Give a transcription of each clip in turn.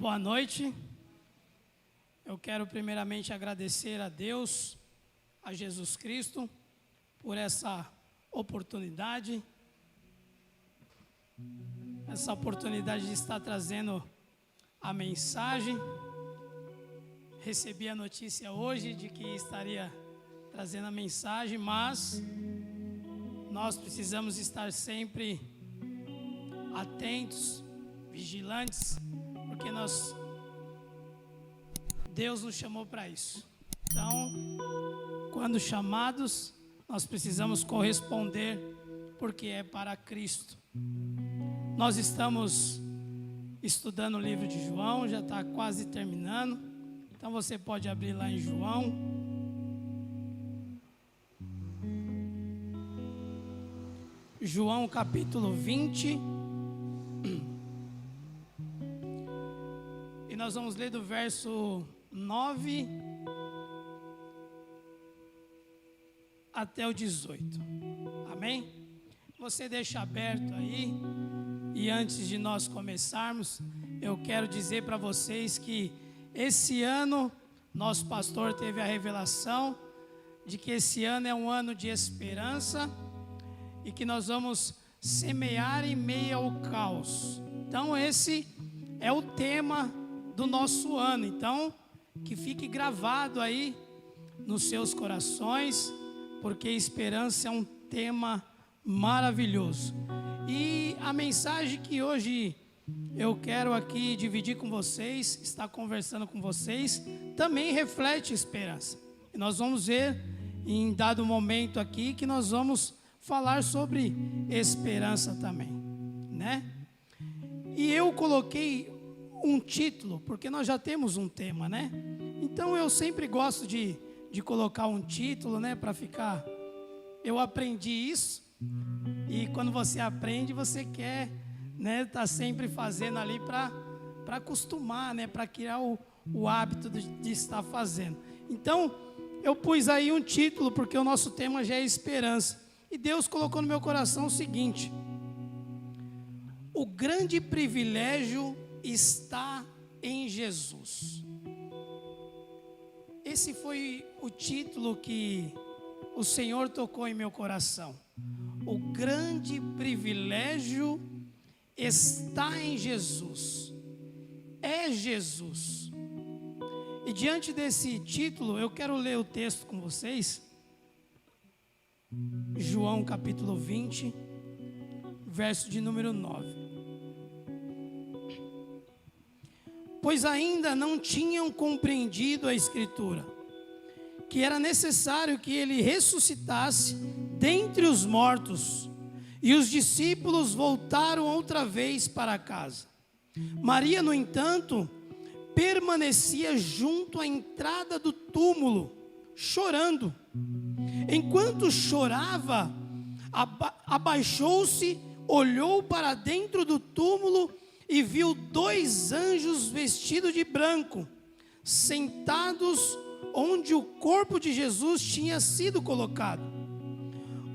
Boa noite. Eu quero primeiramente agradecer a Deus, a Jesus Cristo, por essa oportunidade de estar trazendo a mensagem. Recebi a notícia hoje de que estaria trazendo a mensagem, mas nós precisamos estar sempre atentos, vigilantes, porque Deus nos chamou para isso. Então, quando chamados, nós precisamos corresponder, porque é para Cristo. Nós estamos estudando o livro de João, já está quase terminando. Então você pode abrir lá em João. João capítulo 20. E nós vamos ler do verso 9 até o 18. Amém? Você deixa aberto aí. E antes de nós começarmos, eu quero dizer para vocês que esse ano, nosso pastor teve a revelação de que esse ano é um ano de esperança e que nós vamos semear em meio ao caos. Então esse é o tema do nosso ano. Então, que fique gravado aí nos seus corações, porque esperança é um tema maravilhoso. E a mensagem que hoje eu quero aqui dividir com vocês, estar conversando com vocês, também reflete esperança. E nós vamos ver em dado momento aqui que nós vamos falar sobre esperança também, né? E eu coloquei um título, porque nós já temos um tema, né? Então eu sempre gosto de colocar um título, né? Para ficar... Eu aprendi isso, e quando você aprende, você quer, né? Tá sempre fazendo ali para acostumar, né? Para criar o hábito de estar fazendo. Então, eu pus aí um título, porque o nosso tema já é esperança. E Deus colocou no meu coração o seguinte: o grande privilégio está em Jesus. Esse foi o título que o Senhor tocou em meu coração. O grande privilégio está em Jesus. É Jesus. E diante desse título, eu quero ler o texto com vocês. João capítulo 20, verso de número 9. Pois ainda não tinham compreendido a Escritura, que era necessário que ele ressuscitasse dentre os mortos, e os discípulos voltaram outra vez para casa. Maria, no entanto, permanecia junto à entrada do túmulo, chorando. Enquanto chorava, abaixou-se, olhou para dentro do túmulo e viu 2 anjos vestidos de branco, sentados onde o corpo de Jesus tinha sido colocado,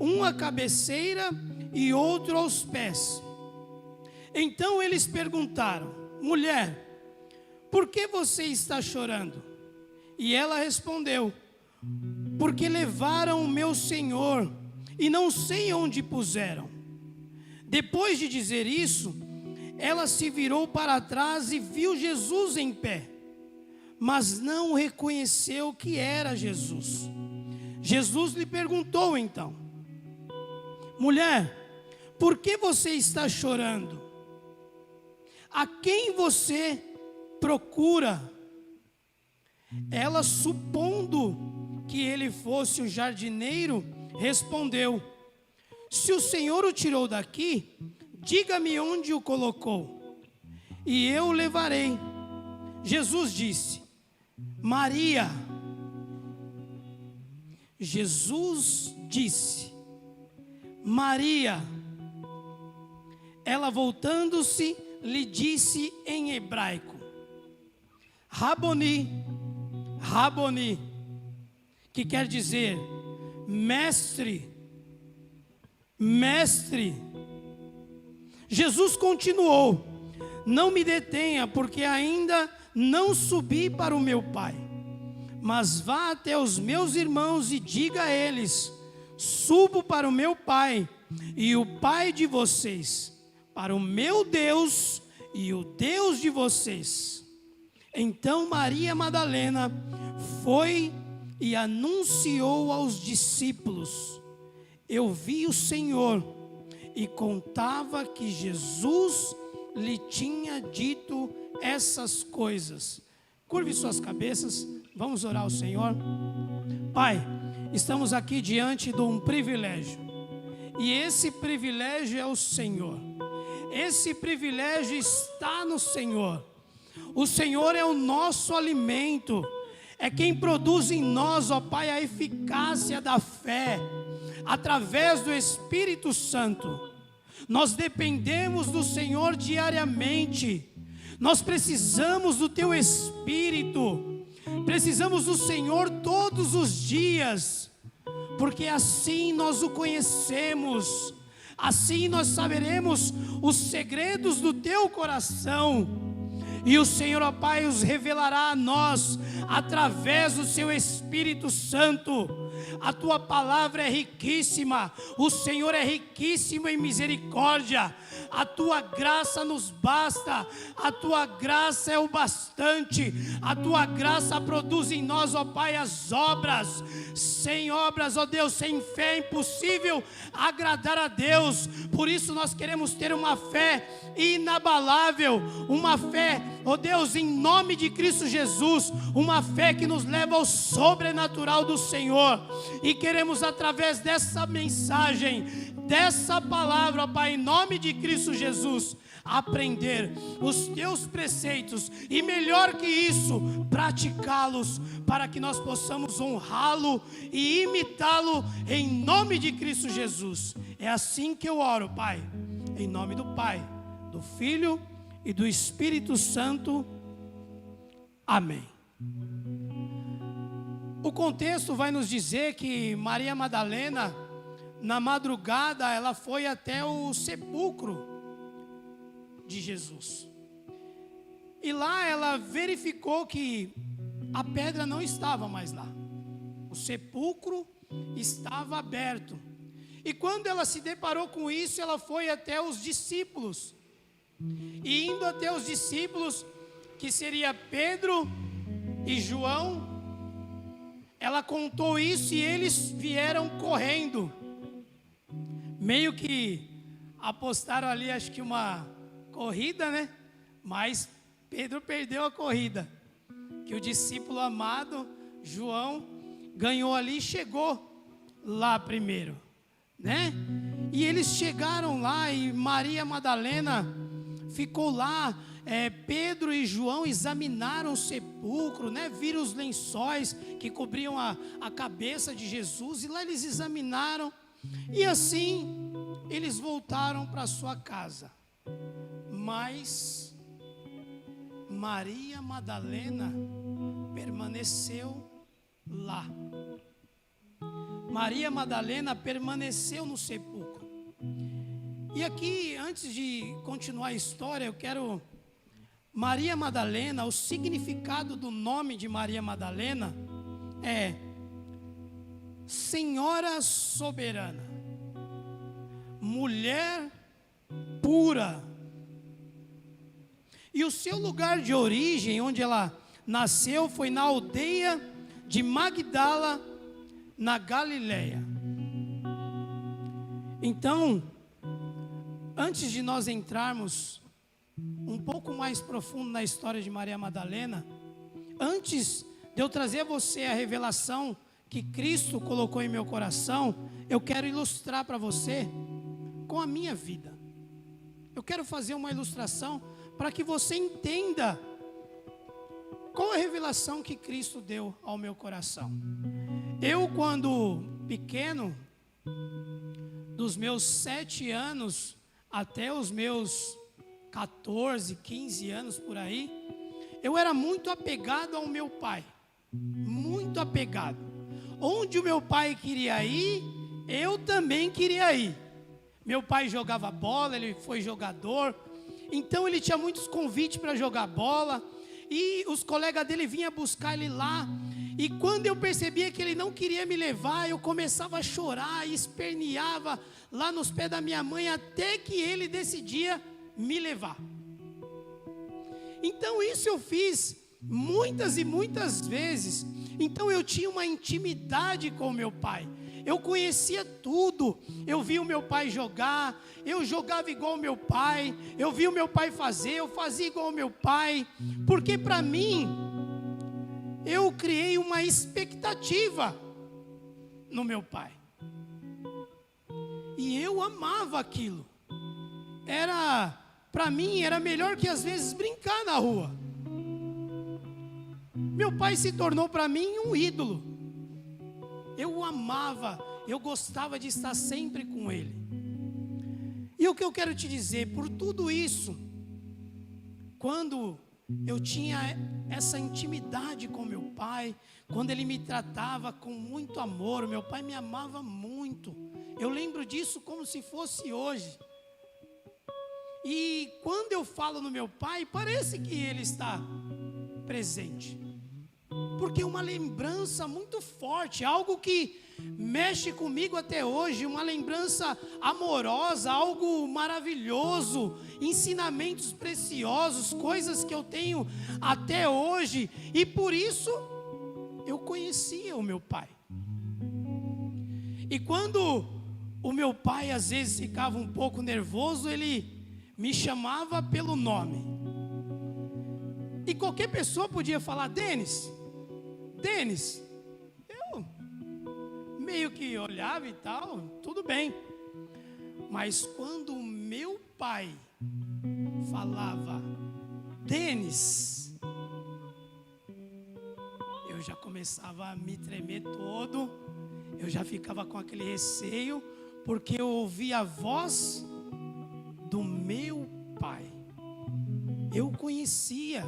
um à cabeceira e outro aos pés. Então eles perguntaram: mulher, por que você está chorando? E ela respondeu: porque levaram o meu Senhor e não sei onde puseram. Depois de dizer isso, ela se virou para trás e viu Jesus em pé, mas não reconheceu que era Jesus. Jesus lhe perguntou então: mulher, por que você está chorando? A quem você procura? Ela, supondo que ele fosse o jardineiro, respondeu: se o Senhor o tirou daqui, diga-me onde o colocou, e eu o levarei. Jesus disse: Maria. Jesus disse: Maria. Ela, voltando-se, lhe disse em hebraico: Raboni, Raboni, que quer dizer mestre, mestre. Jesus continuou: não me detenha, porque ainda não subi para o meu pai. Mas vá até os meus irmãos e diga a eles: subo para o meu pai e o pai de vocês, para o meu Deus e o Deus de vocês. Então Maria Madalena foi e anunciou aos discípulos: eu vi o Senhor, e contava que Jesus lhe tinha dito essas coisas. Curve suas cabeças, vamos orar ao Senhor. Pai, estamos aqui diante de um privilégio, e esse privilégio é o Senhor. Esse privilégio está no Senhor. O Senhor é o nosso alimento, é quem produz em nós, ó Pai, a eficácia da fé, através do Espírito Santo. Nós dependemos do Senhor diariamente, nós precisamos do Teu Espírito, precisamos do Senhor todos os dias, porque assim nós o conhecemos, assim nós saberemos os segredos do Teu coração. E o Senhor, ó Pai, os revelará a nós, através do Seu Espírito Santo. A Tua palavra é riquíssima, o Senhor é riquíssimo em misericórdia. A Tua graça nos basta, a Tua graça é o bastante. A Tua graça produz em nós, ó Pai, as obras. Sem obras, ó Deus, sem fé é impossível agradar a Deus. Por isso nós queremos ter uma fé inabalável, uma fé, ó Deus, em nome de Cristo Jesus, uma fé que nos leva ao sobrenatural do Senhor. E queremos, através dessa mensagem, dessa palavra, ó Pai, em nome de Cristo Jesus, aprender os Teus preceitos, e melhor que isso, praticá-los, para que nós possamos honrá-lo e imitá-lo, em nome de Cristo Jesus. É assim que eu oro, Pai, em nome do Pai, do Filho e do Espírito Santo. Amém. O contexto vai nos dizer que Maria Madalena, na madrugada, ela foi até o sepulcro de Jesus. E lá ela verificou que a pedra não estava mais lá. O sepulcro estava aberto. E quando ela se deparou com isso, ela foi até os discípulos. E indo até os discípulos, que seria Pedro e João, ela contou isso e eles vieram correndo. Meio que apostaram ali, acho que uma corrida, né? Mas Pedro perdeu a corrida. Que o discípulo amado, João, ganhou ali e chegou lá primeiro, né? E eles chegaram lá e Maria Madalena ficou lá. Pedro e João examinaram o sepulcro, né? Viram os lençóis que cobriam a cabeça de Jesus, e lá eles examinaram, e assim eles voltaram para sua casa. Mas Maria Madalena permaneceu lá. Maria Madalena permaneceu no sepulcro. E aqui, antes de continuar a história, eu quero... Maria Madalena, o significado do nome de Maria Madalena é Senhora soberana, mulher pura. E o seu lugar de origem, onde ela nasceu, foi na aldeia de Magdala, na Galileia. Então, antes de nós entrarmos um pouco mais profundo na história de Maria Madalena, antes de eu trazer a você a revelação que Cristo colocou em meu coração, eu quero ilustrar para você com a minha vida. Eu quero fazer uma ilustração para que você entenda qual é a revelação que Cristo deu ao meu coração. Eu, quando pequeno, dos meus 7 anos até os meus 14, 15 anos por aí, eu era muito apegado ao meu pai, muito apegado. Onde o meu pai queria ir, eu também queria ir. Meu pai jogava bola, ele foi jogador, Então ele tinha muitos convites para jogar bola, e os colegas dele vinham buscar ele lá. E quando eu percebia que ele não queria me levar, eu começava a chorar e esperneava lá nos pés da minha mãe, até que ele decidia me levar. Então isso eu fiz muitas e muitas vezes. Então eu tinha uma intimidade com meu pai. Eu conhecia tudo. Eu via o meu pai jogar, eu jogava igual o meu pai, eu via o meu pai fazer, eu fazia igual o meu pai. Porque para mim, eu criei uma expectativa no meu pai. E eu amava aquilo. Para mim, era melhor que às vezes brincar na rua. Meu pai se tornou para mim um ídolo. Eu o amava, eu gostava de estar sempre com ele. E o que eu quero te dizer, por tudo isso, quando eu tinha essa intimidade com meu pai, quando ele me tratava com muito amor, meu pai me amava muito. Eu lembro disso como se fosse hoje. E quando eu falo no meu pai, parece que ele está presente. Porque é uma lembrança muito forte, algo que mexe comigo até hoje, uma lembrança amorosa, algo maravilhoso, ensinamentos preciosos, coisas que eu tenho até hoje, e por isso eu conhecia o meu pai. E quando o meu pai às vezes ficava um pouco nervoso, ele me chamava pelo nome. E qualquer pessoa podia falar: Denis, eu meio que olhava e tal, tudo bem. Mas quando o meu pai falava Denis, eu já começava a me tremer todo, eu já ficava com aquele receio, porque eu ouvia a voz do meu pai. Eu conhecia,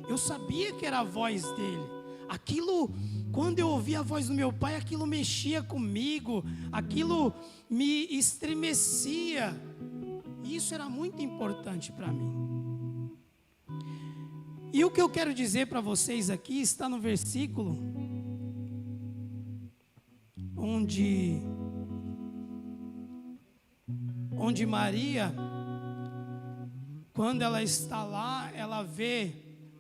eu sabia que era a voz dele. Aquilo, quando eu ouvia a voz do meu pai, aquilo mexia comigo, aquilo me estremecia. E isso era muito importante para mim. E o que eu quero dizer para vocês aqui está no versículo onde Maria, quando ela está lá, ela vê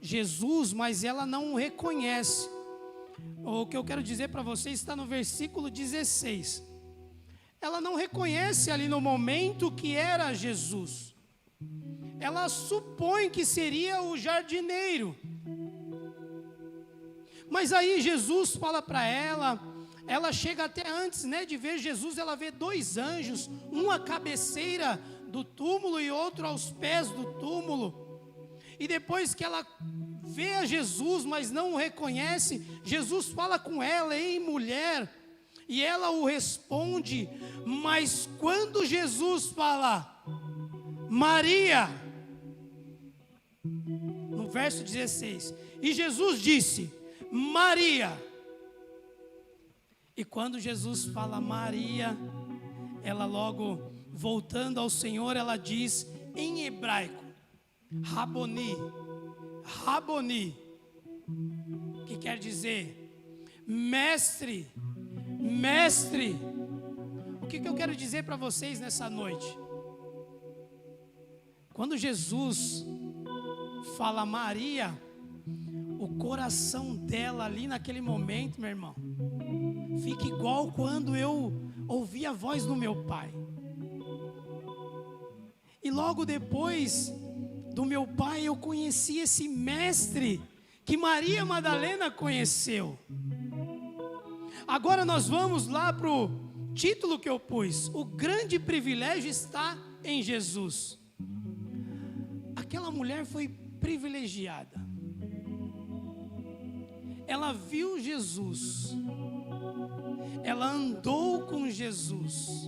Jesus, mas ela não o reconhece. O que eu quero dizer para vocês está no versículo 16. Ela não reconhece ali no momento que era Jesus. Ela supõe que seria o jardineiro. Mas aí Jesus fala para ela, ela chega até antes, de ver Jesus, ela vê dois anjos, um à cabeceira do túmulo e outro aos pés do túmulo. E depois que ela vê a Jesus, mas não o reconhece, Jesus fala com ela: ei, mulher, e ela o responde. Mas quando Jesus fala Maria, no verso 16, e Jesus disse Maria, e quando Jesus fala Maria, ela logo voltando ao Senhor, ela diz em hebraico Raboni, Raboni, que quer dizer mestre, mestre. O que eu quero dizer para vocês nessa noite? Quando Jesus fala Maria, o coração dela ali naquele momento, meu irmão, fica igual quando eu ouvi a voz do meu pai. E logo depois do meu pai, eu conheci esse mestre que Maria Madalena conheceu. Agora nós vamos lá para o título que eu pus: o grande privilégio está em Jesus. Aquela mulher foi privilegiada. Ela viu Jesus, ela andou com Jesus.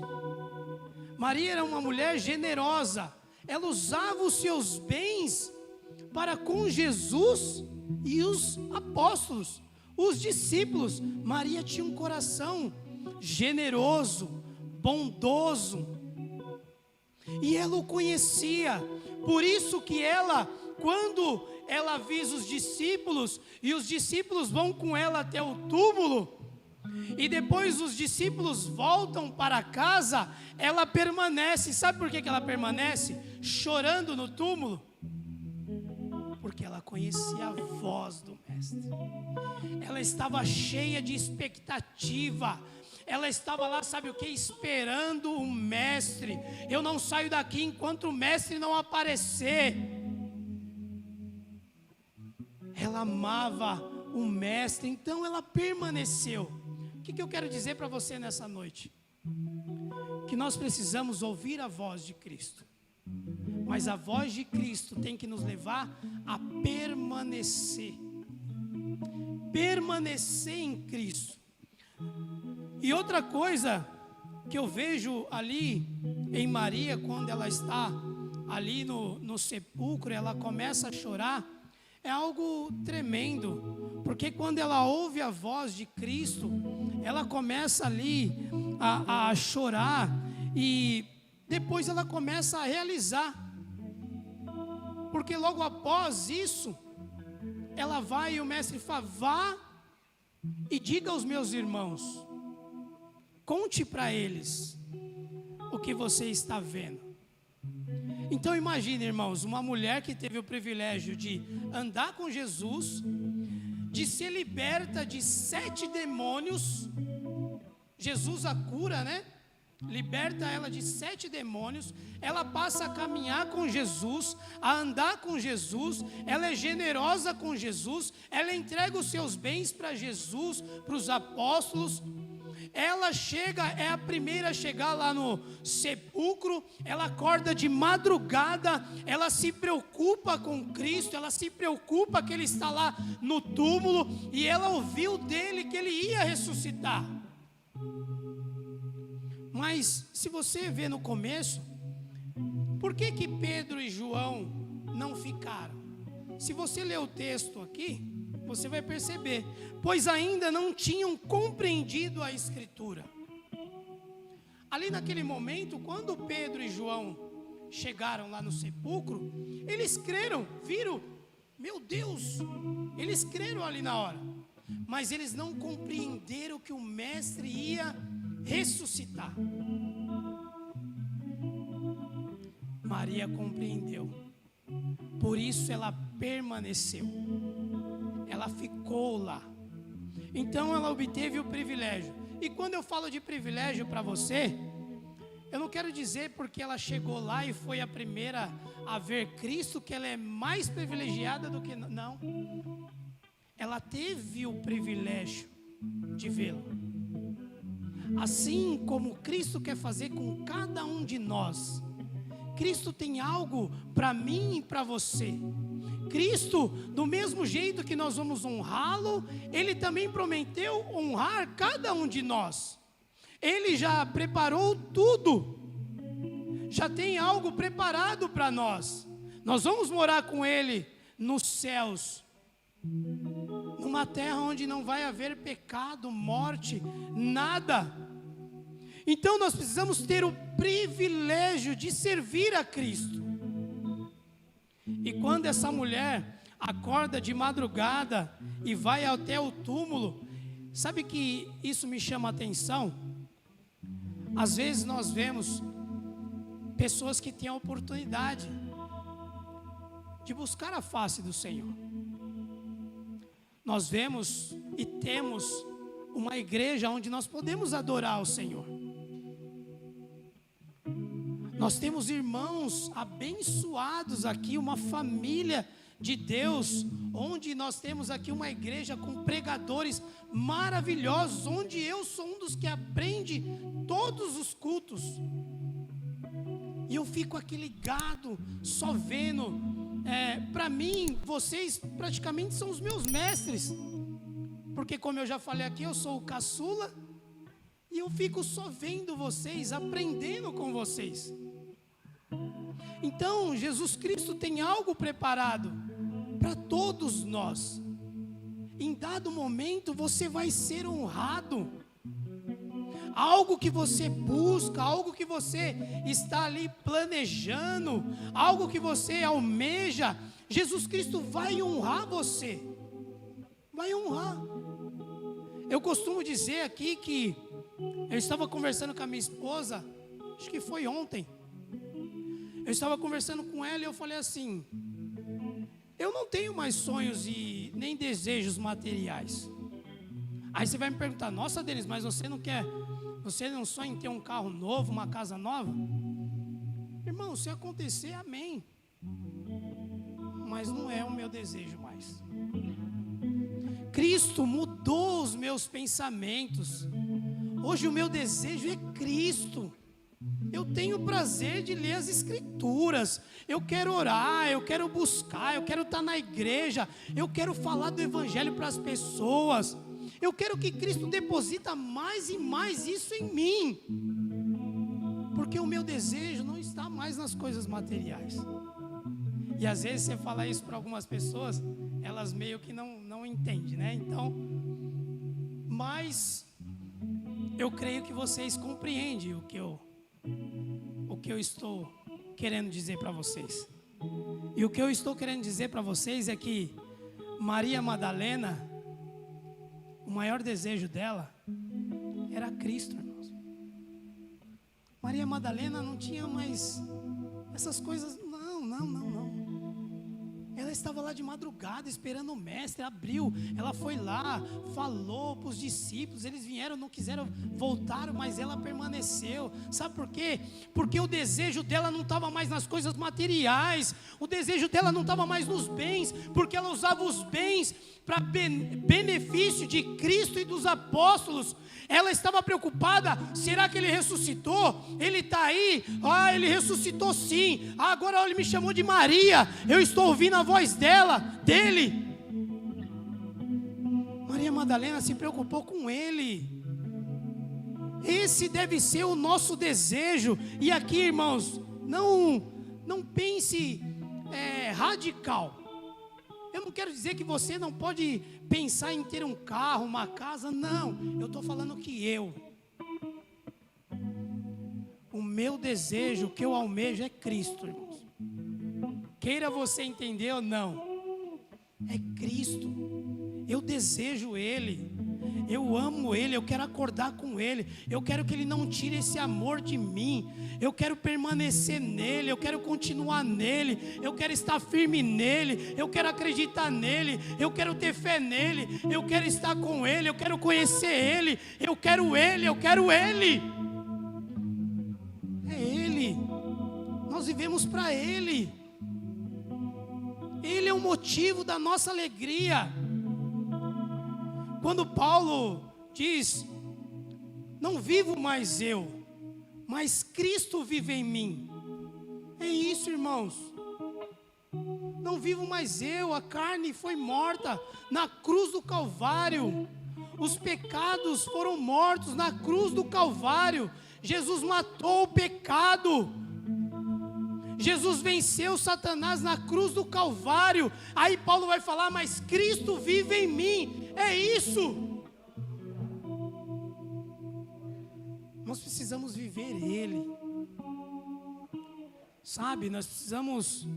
Maria era uma mulher generosa. Ela usava os seus bens para com Jesus e os apóstolos, os discípulos. Maria tinha um coração generoso, bondoso. E ela o conhecia. Por isso que ela, quando ela avisa os discípulos, e os discípulos vão com ela até o túmulo, e depois os discípulos voltam para casa, ela permanece. Sabe por que ela permanece? Chorando no túmulo? Porque ela conhecia a voz do Mestre. Ela estava cheia de expectativa. Ela estava lá, sabe o que? Esperando o Mestre. Eu não saio daqui enquanto o Mestre não aparecer. Ela amava o Mestre, então ela permaneceu. O que eu quero dizer para você nessa noite? Que nós precisamos ouvir a voz de Cristo. Mas a voz de Cristo tem que nos levar a permanecer. Permanecer em Cristo. E outra coisa que eu vejo ali em Maria, quando ela está ali no sepulcro, ela começa a chorar, é algo tremendo. Porque quando ela ouve a voz de Cristo, ela começa ali a chorar, e depois ela começa a realizar. Porque logo após isso, ela vai e o Mestre fala: vá e diga aos meus irmãos, conte para eles o que você está vendo. Então imagine, irmãos, uma mulher que teve o privilégio de andar com Jesus, de ser liberta de 7 demônios. Jesus a cura, né? Liberta ela de 7 demônios. Ela passa a caminhar com Jesus, a andar com Jesus. Ela é generosa com Jesus. Ela entrega os seus bens para Jesus, para os apóstolos. Ela chega, é a primeira a chegar lá no sepulcro. Ela acorda de madrugada. Ela se preocupa com Cristo. Ela se preocupa que Ele está lá no túmulo. E ela ouviu dele que Ele ia ressuscitar. Mas se você vê no começo, por que Pedro e João não ficaram? Se você ler o texto aqui, você vai perceber: pois ainda não tinham compreendido a Escritura. Ali naquele momento, quando Pedro e João chegaram lá no sepulcro, eles creram, viram, meu Deus, eles creram ali na hora, mas eles não compreenderam que o Mestre ia ressuscitar. Maria compreendeu, por isso ela permaneceu, ela ficou lá. Então ela obteve o privilégio. E quando eu falo de privilégio para você, eu não quero dizer porque ela chegou lá e foi a primeira a ver Cristo que ela é mais privilegiada do que... Não, ela teve o privilégio de vê-lo. Assim como Cristo quer fazer com cada um de nós. Cristo tem algo para mim e para você. Cristo, do mesmo jeito que nós vamos honrá-lo, Ele também prometeu honrar cada um de nós. Ele já preparou tudo. Já tem algo preparado para nós. Nós vamos morar com Ele nos céus. Numa terra onde não vai haver pecado, morte, nada. Então nós precisamos ter o privilégio de servir a Cristo. E quando essa mulher acorda de madrugada e vai até o túmulo, sabe que isso me chama a atenção? Às vezes nós vemos pessoas que têm a oportunidade de buscar a face do Senhor. Nós vemos e temos uma igreja onde nós podemos adorar o Senhor. Nós temos irmãos abençoados aqui, uma família de Deus, onde nós temos aqui uma igreja com pregadores maravilhosos, onde eu sou um dos que aprende todos os cultos. E eu fico aqui ligado, só vendo. Para mim, vocês praticamente são os meus mestres, porque como eu já falei aqui, eu sou o caçula, e eu fico só vendo vocês, aprendendo com vocês. Então, Jesus Cristo tem algo preparado para todos nós. Em dado momento, você vai ser honrado. algo que você busca, algo que você está ali planejando, algo que você almeja, Jesus Cristo vai honrar você, vai honrar. Eu costumo dizer aqui que eu estava conversando com a minha esposa, acho que foi ontem, eu estava conversando com ela e eu falei assim: eu não tenho mais sonhos e nem desejos materiais. Aí você vai me perguntar: nossa, Denis, mas você não sonha em ter um carro novo, uma casa nova? Irmão, se acontecer, amém. Mas não é o meu desejo mais. Cristo mudou os meus pensamentos. Hoje o meu desejo é Cristo. Eu tenho prazer de ler as Escrituras, eu quero orar, eu quero buscar, eu quero estar na igreja, eu quero falar do Evangelho para as pessoas, eu quero que Cristo deposita mais e mais isso em mim, porque o meu desejo não está mais nas coisas materiais. E às vezes você fala isso para algumas pessoas, elas meio que não entendem, né? Então, mas eu creio que vocês compreendem o que eu estou querendo dizer para vocês. E o que eu estou querendo dizer para vocês é que Maria Madalena, o maior desejo dela era Cristo, irmãos. Maria Madalena não tinha mais essas coisas, não. Ela estava lá de madrugada esperando o mestre, abriu, ela foi lá, falou para os discípulos, eles vieram, não quiseram, voltaram, mas ela permaneceu. Sabe por quê? Porque o desejo dela não estava mais nas coisas materiais, o desejo dela não estava mais nos bens, porque ela usava os bens para benefício de Cristo e dos apóstolos. Ela estava preocupada: será que ele ressuscitou? Ele está aí? Ah, ele ressuscitou sim. Ah, agora ele me chamou de Maria, eu estou ouvindo a voz dele. Maria Madalena se preocupou com ele. Esse deve ser o nosso desejo. E aqui, irmãos, não pense radical. Eu não quero dizer que você não pode pensar em ter um carro, uma casa, não. Eu estou falando que o meu desejo, o que eu almejo é Cristo, irmãos. Queira você entender ou não, é Cristo. Eu desejo Ele, eu amo Ele, eu quero acordar com Ele, eu quero que Ele não tire esse amor de mim, eu quero permanecer nele, eu quero continuar nele, eu quero estar firme nele, eu quero acreditar nele, eu quero ter fé nele, eu quero estar com Ele, eu quero conhecer Ele, eu quero Ele, é Ele, nós vivemos para Ele, Ele é o motivo da nossa alegria. Quando Paulo diz: não vivo mais eu, mas Cristo vive em mim. É isso, irmãos. Não vivo mais eu, a carne foi morta na cruz do Calvário. Os pecados foram mortos na cruz do Calvário. Jesus matou o pecado. Jesus venceu Satanás na cruz do Calvário. Aí Paulo vai falar: mas Cristo vive em mim. É isso. Nós precisamos viver Ele. Sabe, nós precisamos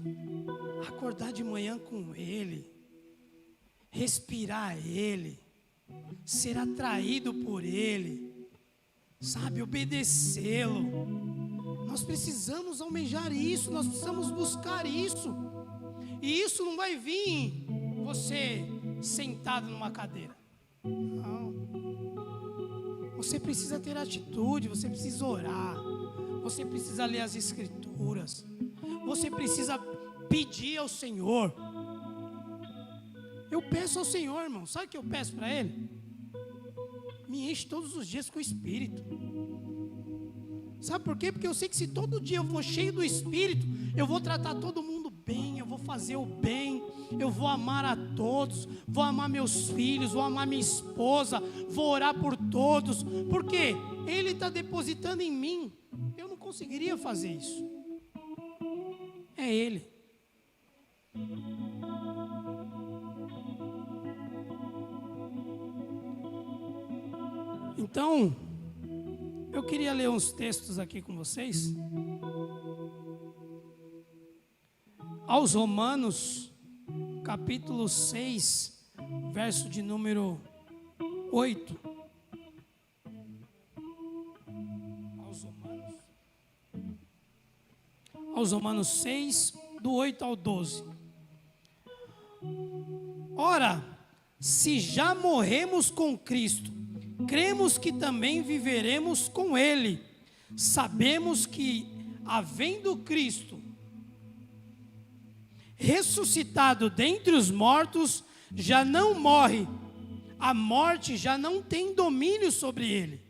acordar de manhã com Ele, respirar Ele, ser atraído por Ele, sabe, obedecê-lo. Nós precisamos almejar isso, nós precisamos buscar isso. E isso não vai vir você sentado numa cadeira. Não. Você precisa ter atitude, você precisa orar, você precisa ler as Escrituras, você precisa pedir ao Senhor. Eu peço ao Senhor, irmão, sabe o que eu peço para Ele? Me enche todos os dias com o Espírito. Sabe por quê? Porque eu sei que se todo dia eu for cheio do Espírito, eu vou tratar todo mundo bem, eu vou fazer o bem, eu vou amar a todos, vou amar meus filhos, vou amar minha esposa, vou orar por todos, porque Ele está depositando em mim. Eu não conseguiria fazer isso. É Ele. Então, queria ler uns textos aqui com vocês. Aos Romanos, capítulo 6, verso de número 8. Aos Romanos 6, do 8 ao 12. Ora, se já morremos com Cristo, cremos que também viveremos com Ele. Sabemos que, havendo Cristo ressuscitado dentre os mortos, já não morre, a morte já não tem domínio sobre ele.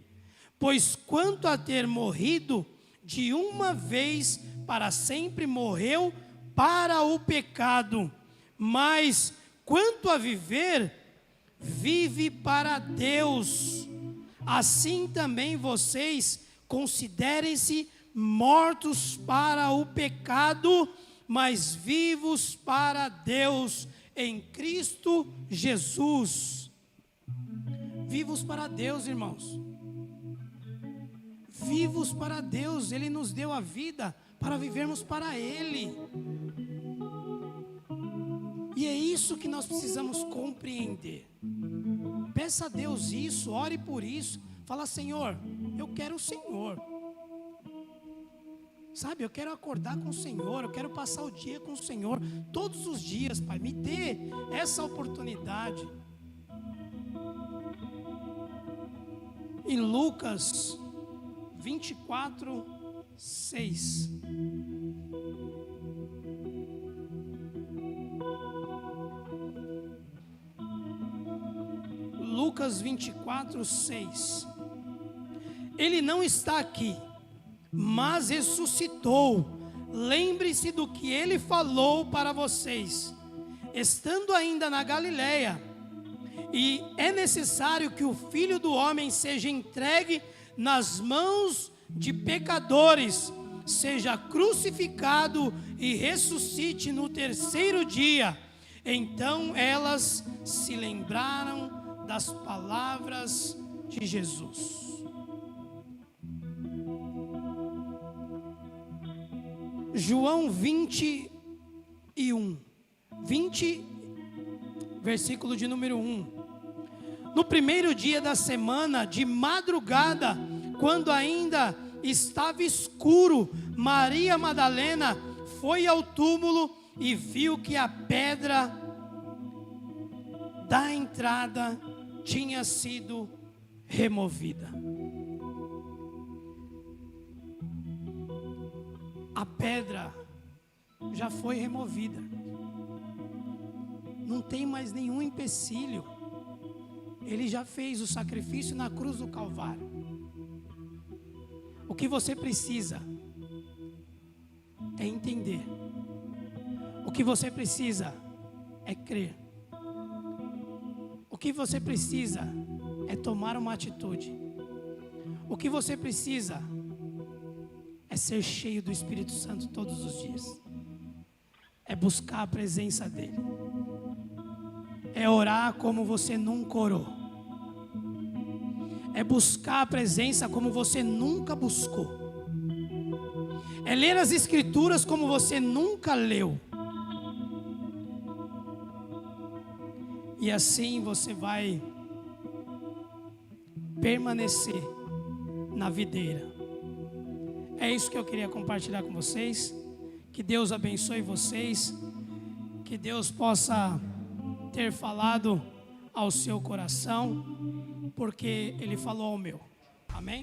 Pois quanto a ter morrido de uma vez para sempre, morreu para o pecado, mas quanto a viver, vive para Deus. Assim também vocês considerem-se mortos para o pecado, mas vivos para Deus em Cristo Jesus. Vivos para Deus, irmãos. Vivos para Deus. Ele nos deu a vida para vivermos para Ele. E é isso que nós precisamos compreender. Peça a Deus isso, ore por isso. Fala: Senhor, eu quero o Senhor. Sabe, eu quero acordar com o Senhor, eu quero passar o dia com o Senhor, todos os dias, Pai, me dê essa oportunidade. Em Lucas 24, 6. Lucas 24, 6. Ele não está aqui, mas ressuscitou. Lembre-se do que ele falou para vocês, estando ainda na Galileia. E é necessário que o Filho do Homem seja entregue nas mãos de pecadores, seja crucificado e ressuscite no terceiro dia. Então elas se lembraram das palavras de Jesus. João 20, versículo de número 1. No primeiro dia da semana, de madrugada, quando ainda estava escuro, Maria Madalena foi ao túmulo e viu que a pedra da entrada tinha sido removida. A pedra já foi removida. Não tem mais nenhum empecilho. Ele já fez o sacrifício na cruz do Calvário. O que você precisa é entender. O que você precisa é crer. O que você precisa é tomar uma atitude. O que você precisa é ser cheio do Espírito Santo todos os dias. É buscar a presença dEle. É orar como você nunca orou. É buscar a presença como você nunca buscou. É ler as Escrituras como você nunca leu. E assim você vai permanecer na videira. É isso que eu queria compartilhar com vocês. Que Deus abençoe vocês. Que Deus possa ter falado ao seu coração, porque Ele falou ao meu. Amém?